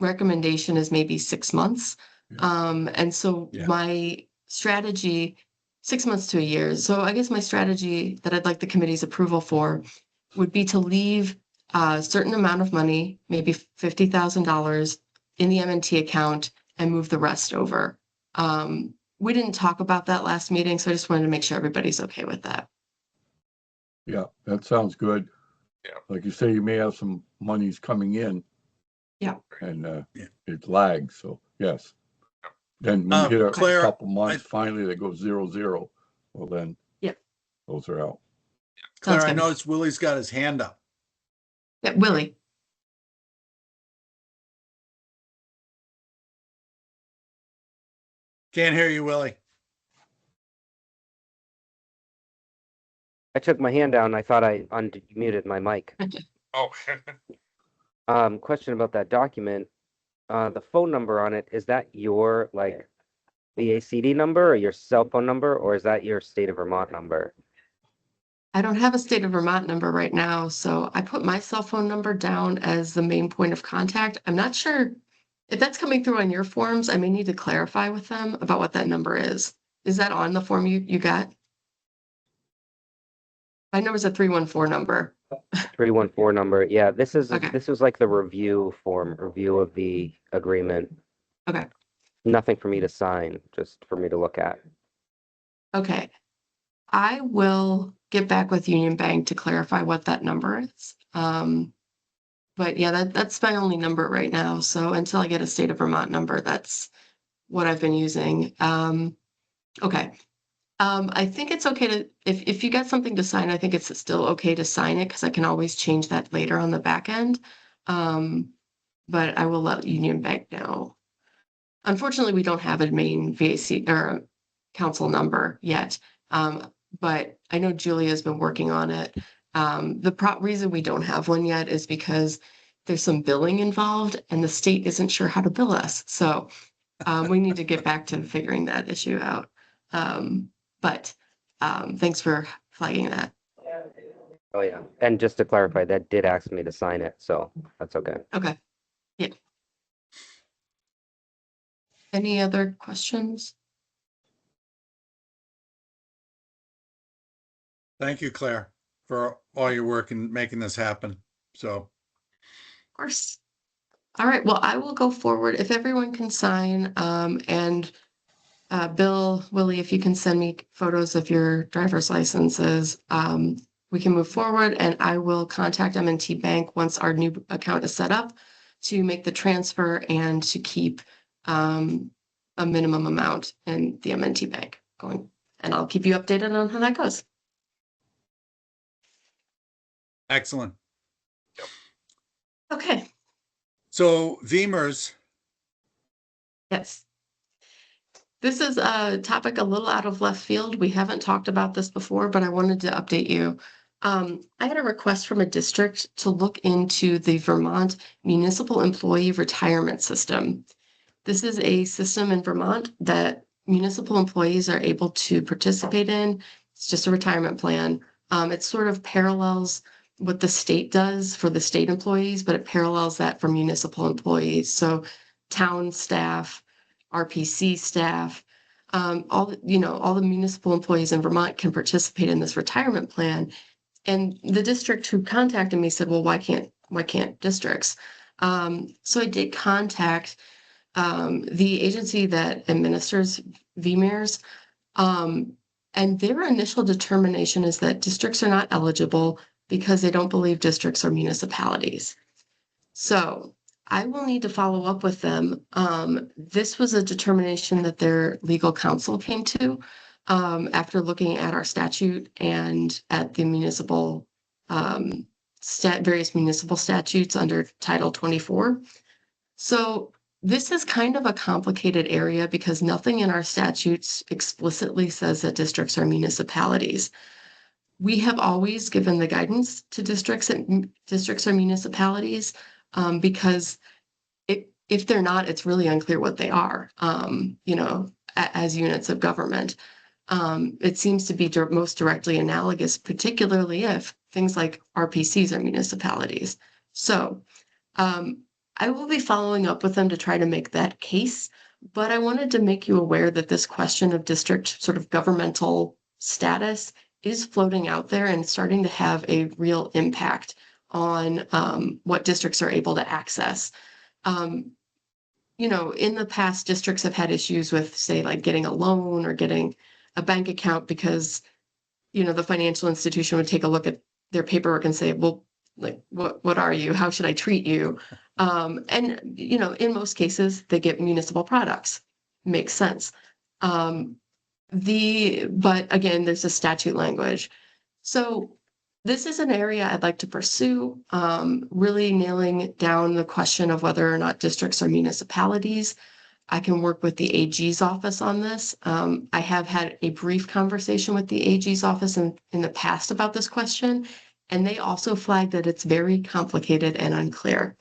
recommendation is maybe 6 months. And so my strategy, 6 months to a year. So I guess my strategy that I'd like the committee's approval for would be to leave a certain amount of money, maybe $50,000 in the M&T account and move the rest over. We didn't talk about that last meeting, so I just wanted to make sure everybody's okay with that. Yeah, that sounds good. Yeah. Like you say, you may have some monies coming in. Yeah. And it lags, so yes. Then when you hit a Claire, couple months, finally they go 0-0. Well, then. Yep. Those are out. Claire, Sounds I good. noticed Willie's got his hand up. Yeah, Willie. Can't hear you, Willie. I took my hand down. I thought I unmuted my mic. Oh, Question about that document. The phone number on it, is that your like VACD number or your cell phone number, or is that your state of Vermont number? I don't have a state of Vermont number right now, so I put my cell phone number down as the main point of contact. I'm not sure if that's coming through on your forms. I may need to clarify with them about what that number is. Is that on the form you got? My number's a 314 number. 314 number. Yeah, this is Okay. this was like the review of the agreement. Okay. Nothing for me to sign, just for me to look at. Okay. I will get back with Union Bank to clarify what that number is. But yeah, that's my only number right now. So until I get a state of Vermont number, that's what I've been using. Okay. I think it's okay to, if you got something to sign, I think it's still okay to sign it because I can always change that later on the back end. But I will let Union Bank know. Unfortunately, we don't have a main VAC or a council number yet. But I know Julia's been working on it. The reason we don't have one yet is because there's some billing involved and the state isn't sure how to bill us. So we need to get back to figuring that issue out. But thanks for flagging that. Oh yeah. And just to clarify, that did ask me to sign it, so that's okay. Okay. Yeah. Any other questions? Thank you, Claire, for all your work in making this happen. So, Of course. All right, well, I will go forward if everyone can sign, and Bill, Willie, if you can send me photos of your driver's licenses, we can move forward and I will contact M&T Bank once our new account is set up to make the transfer and to keep a minimum amount in the M&T Bank going. And I'll keep you updated on how that goes. excellent. Okay, So, Veemers, yes. This is a topic a little out of left field. We haven't talked about this before, but I wanted to update you. I had a request from a district to look into the Vermont Municipal Employee Retirement System. This is a system in Vermont that municipal employees are able to participate in. It's just a retirement plan. It sort of parallels what the state does for the state employees, but it parallels that for municipal employees. So town staff, RPC staff, all the municipal employees in Vermont can participate in this retirement plan. And the district who contacted me said, well, why can't districts? So I did contact the agency that administers VMERS, and their initial determination is that districts are not eligible because they don't believe districts are municipalities. So I will need to follow up with them. This was a determination that their legal counsel came to after looking at our statute and at the municipal various municipal statutes under Title 24. So this is kind of a complicated area because nothing in our statutes explicitly says that districts are municipalities. We have always given the guidance to districts and districts are municipalities because if they're not, it's really unclear what they are, as units of government. It seems to be most directly analogous, particularly if things like RPCs are municipalities. So I will be following up with them to try to make that case, but I wanted to make you aware that this question of district sort of governmental status is floating out there and starting to have a real impact on what districts are able to access. In the past, districts have had issues with, say, like getting a loan or getting a bank account because, the financial institution would take a look at their paperwork and say, well, like, what are you? How should I treat you? And in most cases, they get municipal products. makes sense. But again, there's a statute language. So this is an area I'd like to pursue, really nailing down the question of whether or not districts are municipalities. I can work with the AG's office on this. I have had a brief conversation with the AG's office in the past about this question, and they also flagged that it's very complicated and unclear.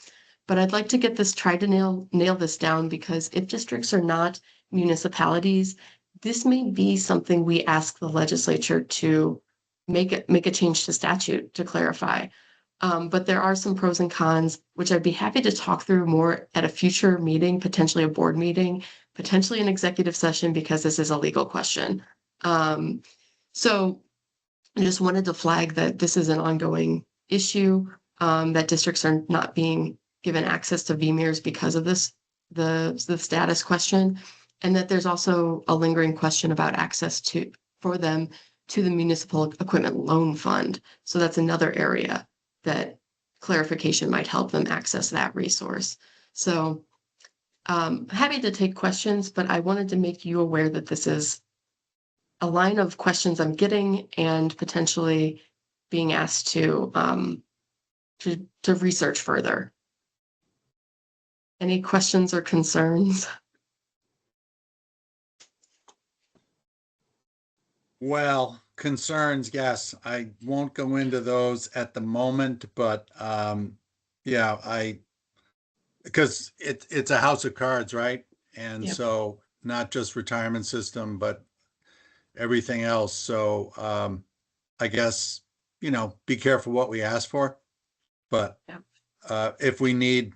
But I'd like to try to nail this down, because if districts are not municipalities, this may be something we ask the legislature to make a change to statute to clarify. But there are some pros and cons, which I'd be happy to talk through more at a future meeting, potentially a board meeting, potentially an executive session, because this is a legal question. So I just wanted to flag that this is an ongoing issue, that districts are not being given access to VMIRS because of this, the status question, and that there's also a lingering question about access for them to the municipal equipment loan fund. So that's another area that clarification might help them access that resource. So happy to take questions, but I wanted to make you aware that this is a line of questions I'm getting and potentially being asked to research further. Any questions or concerns? Well, concerns, yes. I won't go into those at the moment, but yeah, because it's a house of cards, right? And Yep. so not just retirement system, but everything else. So I guess, be careful what we ask for. But Yep. if we need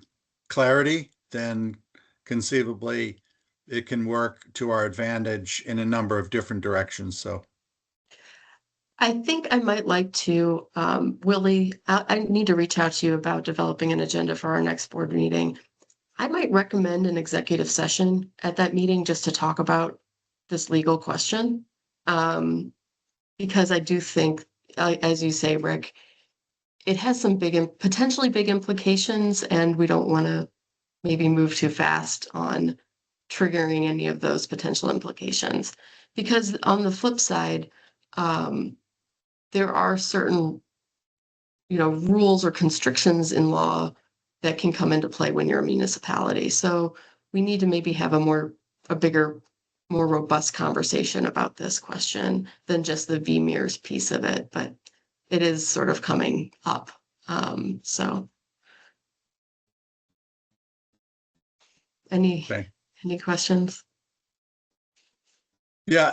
clarity, then conceivably it can work to our advantage in a number of different directions. So I think I might like to, Willie, I need to reach out to you about developing an agenda for our next board meeting. I might recommend an executive session at that meeting just to talk about this legal question. Because I do think, as you say, Rick, it has some potentially big implications, and we don't want to maybe move too fast on triggering any of those potential implications. Because on the flip side, there are certain, rules or constrictions in law that can come into play when you're a municipality. So we need to maybe have a bigger, more robust conversation about this question than just the VMIRS piece of it, but it is sort of coming up. So any questions? yeah,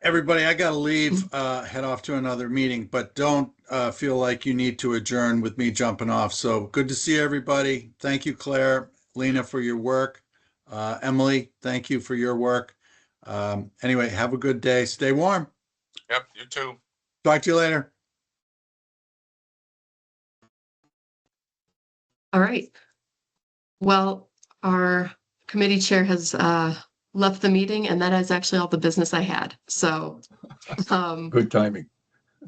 everybody, I gotta leave, head off to another meeting, but don't feel like you need to adjourn with me jumping off. So good to see everybody. Thank you, Claire, Lena, for your work. Emily, thank you for your work. Anyway, have a good day. Stay warm. Yep, you too. Talk to you later. All right. Well, our committee chair has left the meeting, and that is actually all the business I had. So Good timing.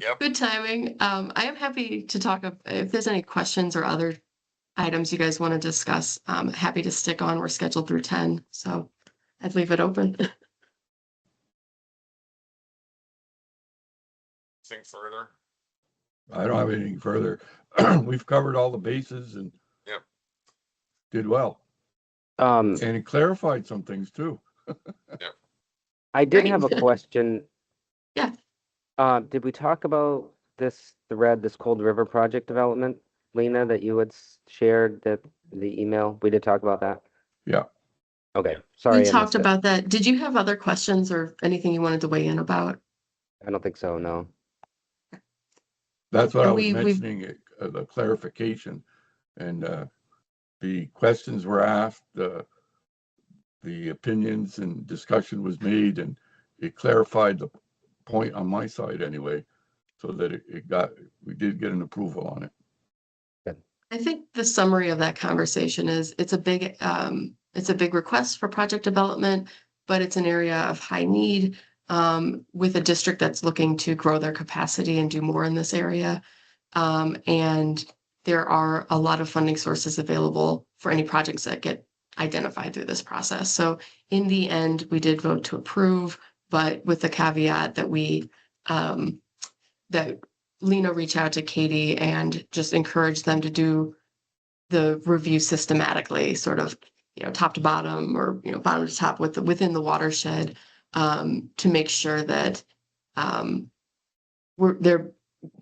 Yep. good timing. I am happy to talk if there's any questions or other items you guys want to discuss. I'm happy to stick on. We're scheduled through 10, so I'd leave it open. Think further. I don't have anything further. We've covered all the bases and Yep. did well. And it clarified some things too. I did Great. have a question. Yeah. Did we talk about this Cold River project development, Lena, that you had shared the email? We did talk about that. Yeah. Okay. Sorry. We I talked missed it. about that. Did you have other questions or anything you wanted to weigh in about? I don't think so. No. That's what And I was we've- mentioning, the clarification. And the questions were asked, the opinions and discussion was made, and it clarified the point on my side anyway, so that we did get an approval on it. I think the summary of that conversation is it's a big request for project development, but it's an area of high need with a district that's looking to grow their capacity and do more in this area. And there are a lot of funding sources available for any projects that get identified through this process. So in the end, we did vote to approve, but with the caveat that that Lena reach out to Katie and just encourage them to do the review systematically, sort of, top to bottom or, bottom to top within the watershed, to make sure that they're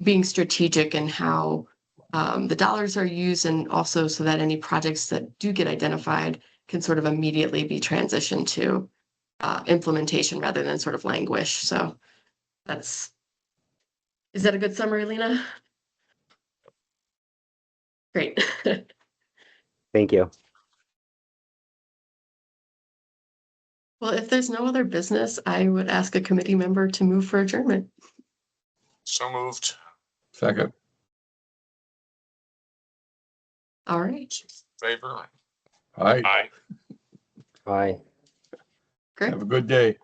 being strategic in how the dollars are used, and also so that any projects that do get identified can sort of immediately be transitioned to implementation rather than sort of languish. So is that a good summary, Lena? Great. Thank you. Well, if there's no other business, I would ask a committee member to move for adjournment. So moved. Second. All right. Favor? All right. Aye. Bye. Great. Have a good day.